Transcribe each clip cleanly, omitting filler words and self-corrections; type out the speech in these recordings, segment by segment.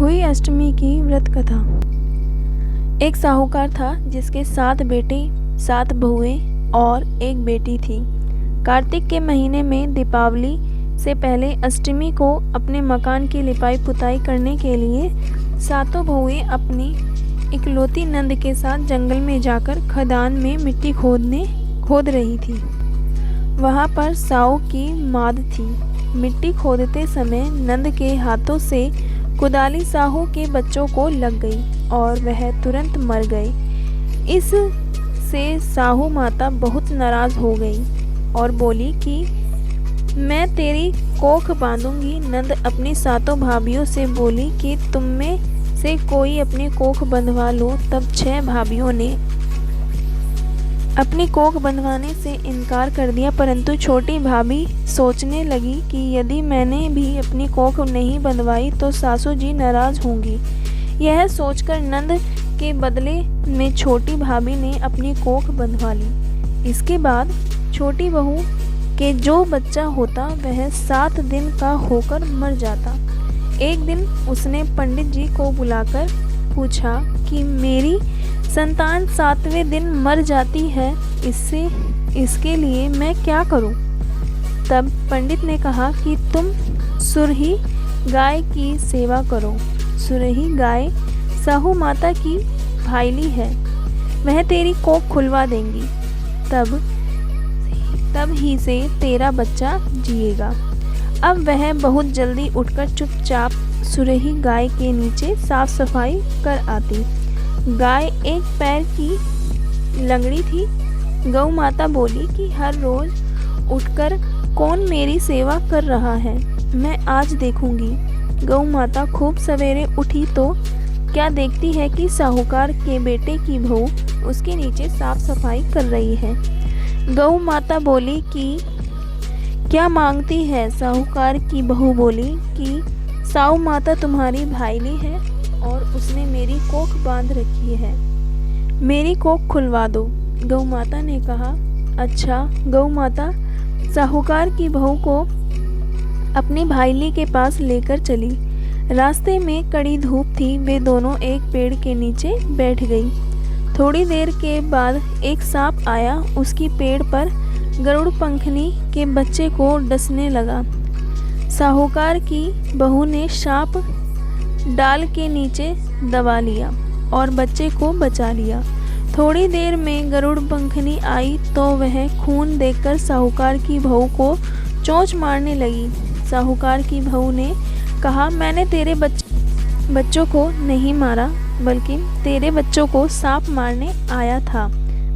हुई अष्टमी की व्रत कथा। एक साहूकार था जिसके 7 बेटे 7 बहुएं और एक बेटी थी। कार्तिक के महीने में दीपावली से पहले अष्टमी को अपने मकान की लिपाई पुताई करने के लिए सातों बहुएं अपनी इकलौती नंद के साथ जंगल में जाकर खदान में मिट्टी खोद रही थी। वहाँ पर साऊ की माद थी। मिट्टी खोदते समय नंद के हाथों से कुदाली साहू के बच्चों को लग गई और वह तुरंत मर गए। इस से साहू माता बहुत नाराज़ हो गई और बोली कि मैं तेरी कोख बांधूंगी। नंद अपनी सातों भाभियों से बोली कि तुम में से कोई अपनी कोख बंधवा लो। तब 6 भाभियों ने अपनी कोख बंधवाने से इनकार कर दिया, परंतु छोटी भाभी सोचने लगी कि यदि मैंने भी अपनी कोख नहीं बंधवाई तो सासू जी नाराज़ होंगी। यह सोचकर नंद के बदले में छोटी भाभी ने अपनी कोख बंधवा ली। इसके बाद छोटी बहू के जो बच्चा होता वह 7 दिन का होकर मर जाता। एक दिन उसने पंडित जी को बुलाकर पूछा कि मेरी संतान 7वें दिन मर जाती है, इसके लिए मैं क्या करूं? तब पंडित ने कहा कि तुम सुरही गाय की सेवा करो। सुरही गाय साहू माता की भाईली है, वह तेरी कोख खुलवा देंगी। तब ही से तेरा बच्चा जिएगा। अब वह बहुत जल्दी उठकर चुपचाप सुरही गाय के नीचे साफ सफाई कर आती। गाय एक पैर की लंगड़ी थी। गौ माता बोली कि हर रोज उठकर कौन मेरी सेवा कर रहा है, मैं आज देखूंगी। गौ माता खूब सवेरे उठी तो क्या देखती है कि साहूकार के बेटे की बहू उसके नीचे साफ सफाई कर रही है। गौ माता बोली कि क्या मांगती है? साहूकार की बहू बोली कि साहू माता तुम्हारी भाईली है और उसने मेरी कोख बांध रखी है, मेरी कोख खुलवा दो। गौ माता ने कहा अच्छा। गौ माता साहूकार की बहू को अपनी भाईली के पास लेकर चली। रास्ते में कड़ी धूप थी। वे दोनों एक पेड़ के नीचे बैठ गई। थोड़ी देर के बाद एक सांप आया। उसकी पेड़ पर गरुड़ पंखनी के बच्चे को डसने लगा। साहूकार की बहू ने सांप डाल के नीचे दबा लिया और बच्चे को बचा लिया। थोड़ी देर में गरुड़ पंखनी आई तो वह खून देखकर साहूकार की बहू को चोंच मारने लगी। साहूकार की बहू ने कहा मैंने तेरे बच्चों को नहीं मारा, बल्कि तेरे बच्चों को सांप मारने आया था।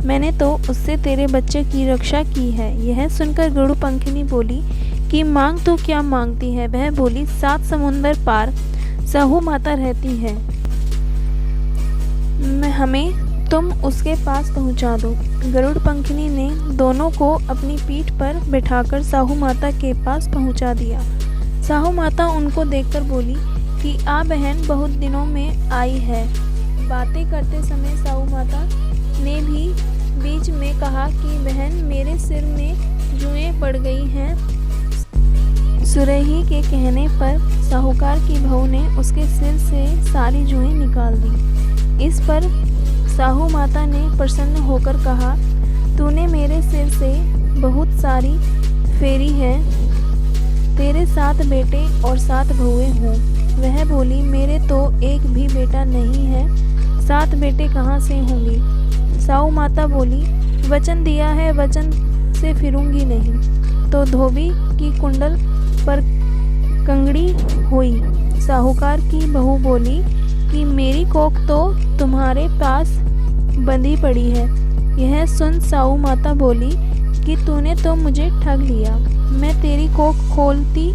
मैंने तो उससे तेरे बच्चे की रक्षा की है। यह सुनकर गरुड़ पंखनी बोली कि मांग तो क्या मांगती है? वह बोली 7 समुंदर पार साहू माता रहती है, हमें तुम उसके पास पहुंचा दो। गरुड़ पंखनी ने दोनों को अपनी पीठ पर बिठाकर साहू माता के पास पहुंचा दिया। साहू माता उनको देखकर बोली कि आ बहन, बहुत दिनों में आई है। बातें करते समय साहू माता ने भी बीच में कहा कि बहन, मेरे सिर में जुएं पड़ गई हैं। सुरही के कहने पर साहूकार की बहू ने उसके सिर से सारी जुएं निकाल दी। इस पर साहू माता ने प्रसन्न होकर कहा तूने मेरे सिर से बहुत सारी फेरी है। तेरे 7 बेटे और 7 बहुएं हों। वह बोली मेरे तो एक भी बेटा नहीं है, 7 बेटे कहाँ से होंगे? साहू माता बोली वचन दिया है, वचन से फिरूंगी नहीं। तो धोबी की कुंडल पर कंगड़ी हुई। साहूकार की बहू बोली कि मेरी कोख तो तुम्हारे पास बंधी पड़ी है। यह सुन साहू माता बोली कि तूने तो मुझे ठग लिया। मैं तेरी कोख खोलती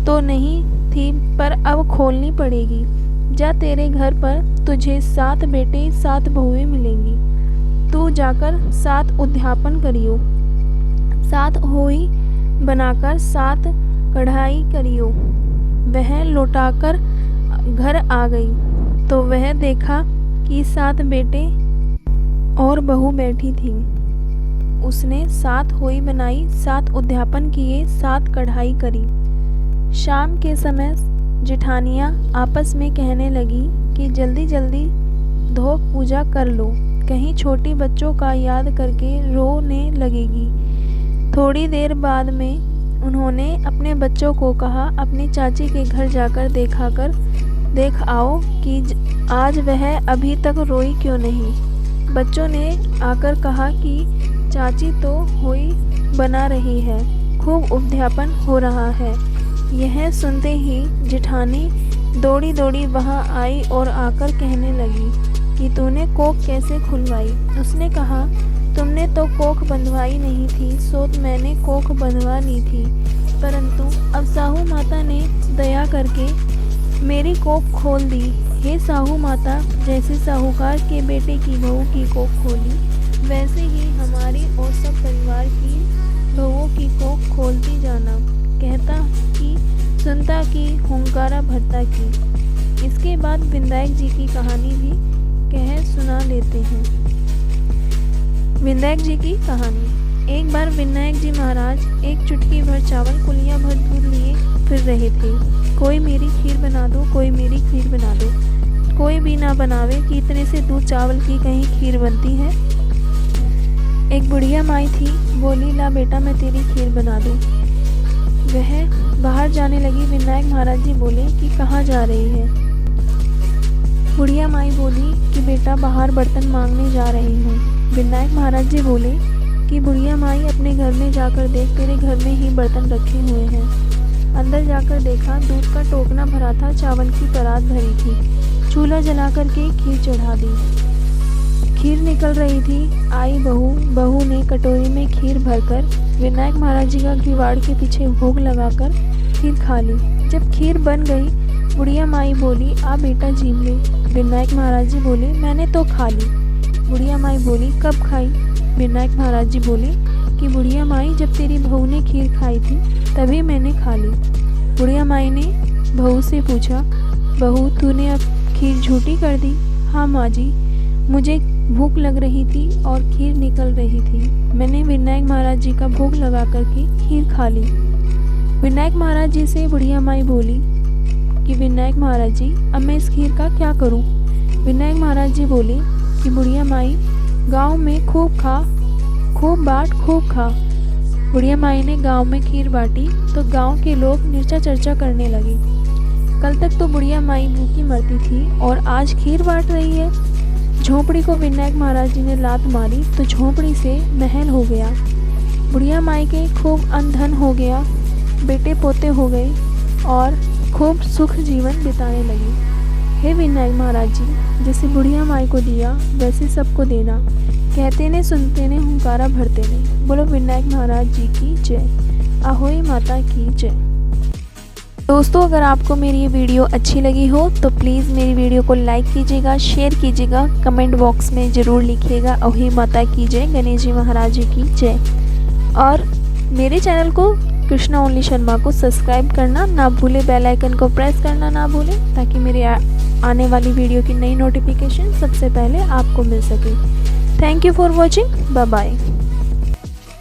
तो नहीं थी, पर अब खोलनी पड़ेगी। जा, तेरे घर पर तुझे 7 बेटे 7 बहुएं मिलेंगी। तू जाकर 7 उद्यापन करियो, 7 होई बनाकर 7 कढ़ाई करियो। वह लौटाकर घर आ गई तो वह देखा कि 7 बेटे और बहू बैठी थी। उसने 7 होई बनाई, 7 उद्यापन किए, 7 कढ़ाई करी। शाम के समय जेठानियाँ आपस में कहने लगी कि जल्दी जल्दी धो पूजा कर लो, कहीं छोटी बच्चों का याद करके रोने लगेगी। थोड़ी देर बाद में उन्होंने अपने बच्चों को कहा अपनी चाची के घर जाकर देख आओ कि आज वह अभी तक रोई क्यों नहीं। बच्चों ने आकर कहा कि चाची तो होई बना रही है, खूब उद्यापन हो रहा है। यह सुनते ही जेठानी दौड़ी दौड़ी वहाँ आई और आकर कहने लगी कि तूने कोख कैसे खुलवाई। उसने कहा तुमने तो कोख बंधवाई नहीं थी, सो मैंने कोख बंधवा ली थी, परंतु अब साहू माता ने दया करके मेरी कोख खोल दी। हे साहू माता, जैसे साहूकार के बेटे की बहू की कोख खोली, वैसे ही हमारी और सब परिवार की बहुओं की कोख खोलती जाना। कहता कि सुनता की हुंकारा भरता की। इसके बाद विनायक जी की कहानी भी कह सुना लेते हैं। विनायक जी की कहानी। एक बार विनायक जी महाराज एक चुटकी भर चावल कुलिया भर दूध लिए फिर रहे थे। कोई मेरी खीर बना दो, कोई मेरी खीर बना दो। कोई भी ना बनावे कि इतने से दूध चावल की कहीं खीर बनती है। एक बुढ़िया माई थी, बोली ला बेटा मैं तेरी खीर बना दूँ। वह बाहर जाने लगी। विनायक महाराज जी बोले कि कहाँ जा रही है। बुढ़िया माई बोली कि बेटा बाहर बर्तन मांगने जा रही हूँ। विनायक महाराज जी बोले कि बुढ़िया माई अपने घर में जाकर देख, तेरे घर में ही बर्तन रखे हुए हैं। अंदर जाकर देखा, दूध का टोकना भरा था, चावल की परात भरी थी। चूल्हा जला करके खीर चढ़ा दी। खीर निकल रही थी। आई बहू ने कटोरी में खीर भरकर विनायक महाराज जी का किवाड़ के पीछे भोग लगाकर खीर खा ली। जब खीर बन गई, बुढ़िया माई बोली आ बेटा जीम ले। विनायक महाराज जी बोले मैंने तो खा ली। बुढ़िया माई बोली कब खाई। विनायक महाराज जी बोले कि बुढ़िया माई जब तेरी बहू ने खीर खाई थी तभी मैंने खा ली। बुढ़िया माई ने बहू से पूछा, बहू तूने अब खीर झूठी कर दी। हाँ माँ जी, मुझे भूख लग रही थी और खीर निकल रही थी, मैंने विनायक महाराज जी का भोग लगा करके खीर खा ली। विनायक महाराज जी से बुढ़िया माई बोली कि विनायक महाराज जी अब मैं इस खीर का क्या करूं। विनायक महाराज जी बोले कि बुढ़िया माई गांव में खूब खा, खूब बाट, खूब खा। बुढ़िया माई ने गांव में खीर बांटी तो गांव के लोग निरचा चर्चा करने लगे। कल तक तो बुढ़िया माई भूखी मरती थी और आज खीर बांट रही है। झोंपड़ी को विनायक महाराज जी ने लात मारी तो झोंपड़ी से महल हो गया। बुढ़िया माई के खूब अन्न धन हो गया, बेटे पोते हो गए और खूब सुख जीवन बिताने लगी। हे विनायक महाराज जी, जैसे बुढ़िया माई को दिया वैसे सबको देना। कहते ने सुनते ने हुंकारा भरते ने। बोलो विनायक महाराज जी की जय। आहोई माता की जय। दोस्तों, अगर आपको मेरी ये वीडियो अच्छी लगी हो तो प्लीज़ मेरी वीडियो को लाइक कीजिएगा, शेयर कीजिएगा, कमेंट बॉक्स में ज़रूर लिखिएगा अहोई माता की जय, गणेश जी महाराज जी की जय। और मेरे चैनल को कृष्णा ओनली शर्मा को सब्सक्राइब करना ना भूले, बेल आइकन को प्रेस करना ना भूले, ताकि मेरे आने वाली वीडियो की नई नोटिफिकेशन सबसे पहले आपको मिल सके। Thank you for watching. Bye bye.